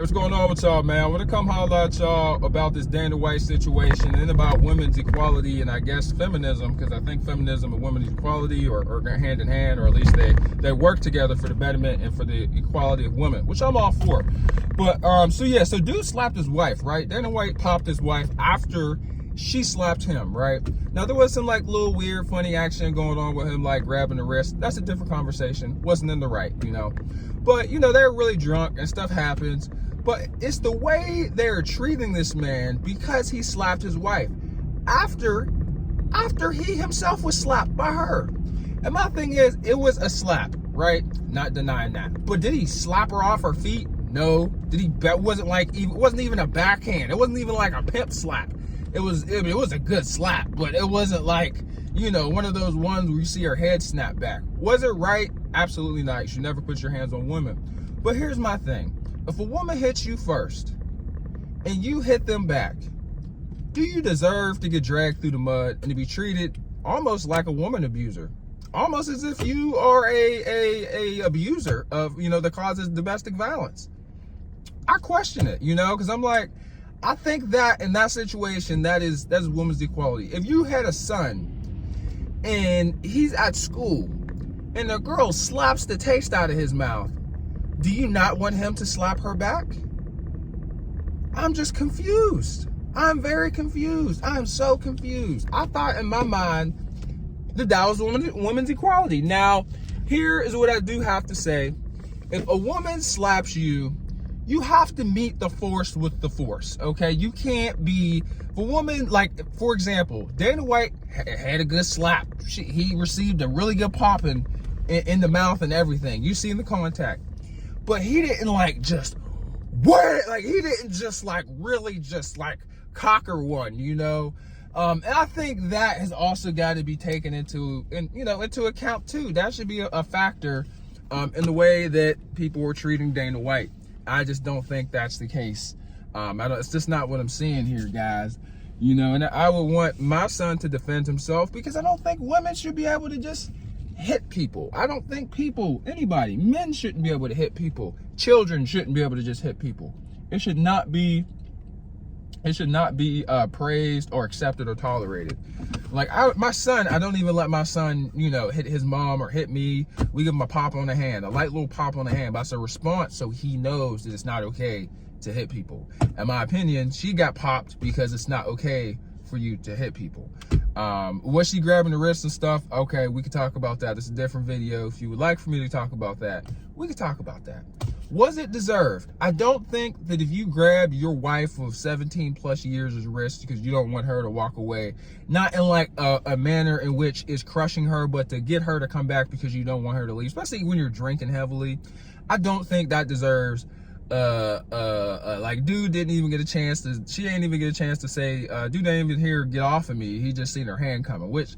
What's going on with y'all, man? I want to come holler at y'all about this Dana White situation and about women's equality and I guess feminism, because I think feminism and women's equality are hand in hand, or at least they work together for the betterment and for the equality of women, which I'm all for. But so dude slapped his wife, right? Dana White popped his wife after she slapped him, right? Now there was some like little weird funny action going on with him, like grabbing the wrist. That's a different conversation. Wasn't in the right, but they're really drunk and stuff happens. But it's the way they're treating this man because he slapped his wife after he himself was slapped by her. And my thing is, it was a slap, right? Not denying that. But did he slap her off her feet? No. Did he? It wasn't even a backhand. It wasn't even like a pimp slap. It was a good slap, but it wasn't like, one of those ones where you see her head snap back. Was it right? Absolutely not. You should never put your hands on women. But here's my thing. If a woman hits you first and you hit them back, do you deserve to get dragged through the mud and to be treated almost like a woman abuser? Almost as if you are a abuser of, that causes domestic violence. I question it, because I'm like, I think that in that situation, that's women's equality. If you had a son and he's at school and the girl slaps the taste out of his mouth, do you not want him to slap her back? I'm just confused. I'm very confused. I'm so confused. I thought in my mind that was women's equality. Now, here is what I do have to say. If a woman slaps you, you have to meet the force with the force, okay? You can't be, for woman, like, for example, Dana White had a good slap. He received a really good popping in the mouth and everything. You seen the contact. But he didn't really cocker one, and I think that has also got to be taken into account too. That should be a factor in the way that people were treating Dana White. I just don't think that's the case. It's just not what I'm seeing here, guys. And I would want my son to defend himself, because I don't think women should be able to just hit people. I don't think men shouldn't be able to hit people. Children shouldn't be able to just hit people. It should not be praised or accepted or tolerated. Like my son, I don't even let my son, hit his mom or hit me. We give him a pop on the hand, a light little pop on the hand. But that's a response, so he knows that it's not okay to hit people. In my opinion, she got popped because it's not okay for you to hit people. Was she grabbing the wrist and stuff? Okay, we could talk about that. It's a different video. If you would like for me to talk about that, we could talk about that. Was it deserved? I don't think that if you grab your wife of 17 plus years' wrist because you don't want her to walk away, not in like a manner in which is crushing her, but to get her to come back because you don't want her to leave, especially when you're drinking heavily, I don't think that deserves like dude didn't even get a chance to, she ain't even get a chance to say, dude ain't even here, get off of me. He just seen her hand coming, which,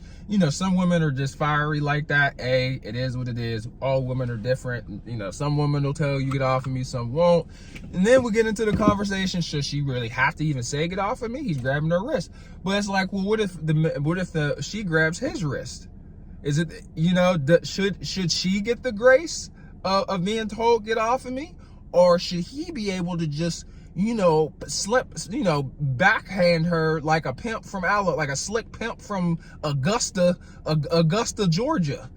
some women are just fiery like that. It is what it is. All women are different. Some women will tell you get off of me, some won't. And then we get into the conversation, should she really have to even say get off of me? He's grabbing her wrist. But it's like, well, what if she grabs his wrist? Is it, should she get the grace of being told get off of me? Or should he be able to just, backhand her like a pimp from like a slick pimp from Augusta, Georgia?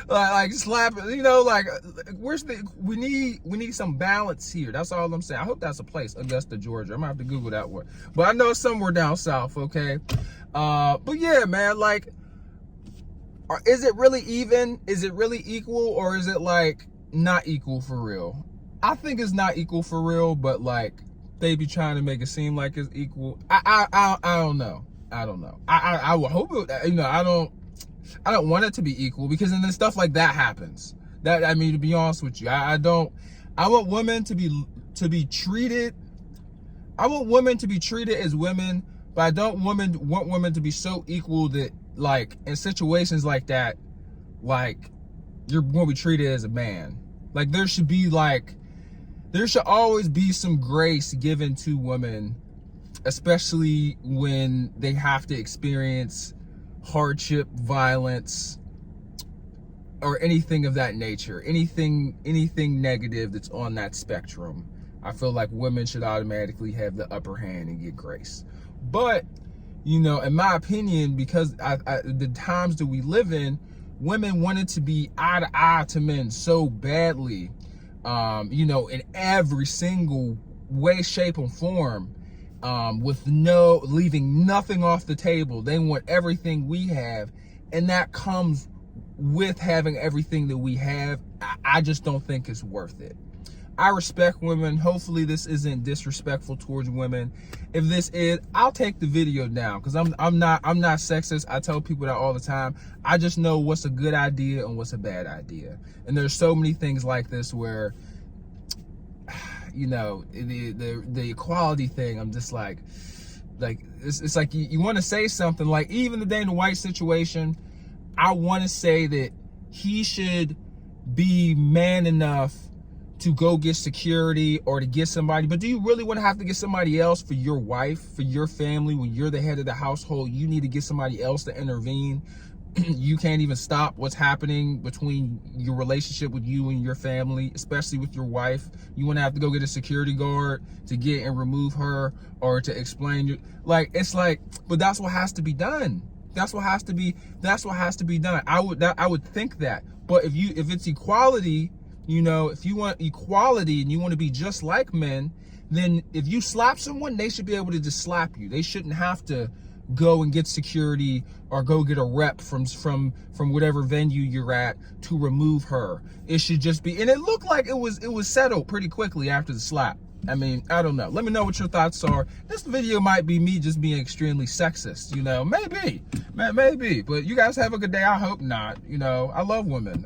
Like slap, we need some balance here. That's all I'm saying. I hope that's a place, Augusta, Georgia. I'm gonna have to Google that one. But I know it's somewhere down south, okay? But yeah, man, like, is it really even? Is it really equal? Or is it like not equal for real? I think it's not equal for real, but like they be trying to make it seem like it's equal. I don't know. I would hope it, I don't want it to be equal, because then stuff like that happens. To be honest with you, I want women to be treated. I want women to be treated as women, but I don't want women to be so equal that, like, in situations like that, like, you're going to be treated as a man. Like, there should always be some grace given to women, especially when they have to experience hardship, violence, or anything of that nature, anything negative that's on that spectrum, I feel like women should automatically have the upper hand and get grace. But, you know, in my opinion, because the times that we live in, women wanted to be eye to eye to men so badly, you know, in every single way, shape, and form, with leaving nothing off the table. They want everything we have, and that comes with having everything that we have. I just don't think it's worth it. I respect women. Hopefully this isn't disrespectful towards women. If this is, I'll take the video down, because I'm not sexist. I tell people that all the time. I just know what's a good idea and what's a bad idea. And there's so many things like this where, you know, the equality thing, I'm just like it's like you want to say something, like even the Dana White situation, I want to say that he should be man enough to go get security or to get somebody. But do you really want to have to get somebody else for your wife, for your family? When you're the head of the household, you need to get somebody else to intervene. You can't even stop what's happening between your relationship with you and your family, especially with your wife. You want to have to go get a security guard to get and remove her, or to explain like, it's like, but that's what has to be done. That's what has to be done. I would think that. But if it's equality, you know, if you want equality and you want to be just like men, then if you slap someone, they should be able to just slap you. They shouldn't have to go and get security or go get a rep from whatever venue you're at to remove her. It should just be, and it looked like it was settled pretty quickly after the slap. I mean, I don't know. Let me know what your thoughts are. This video might be me just being extremely sexist, you know, maybe. But you guys have a good day. I hope not. You know, I love women.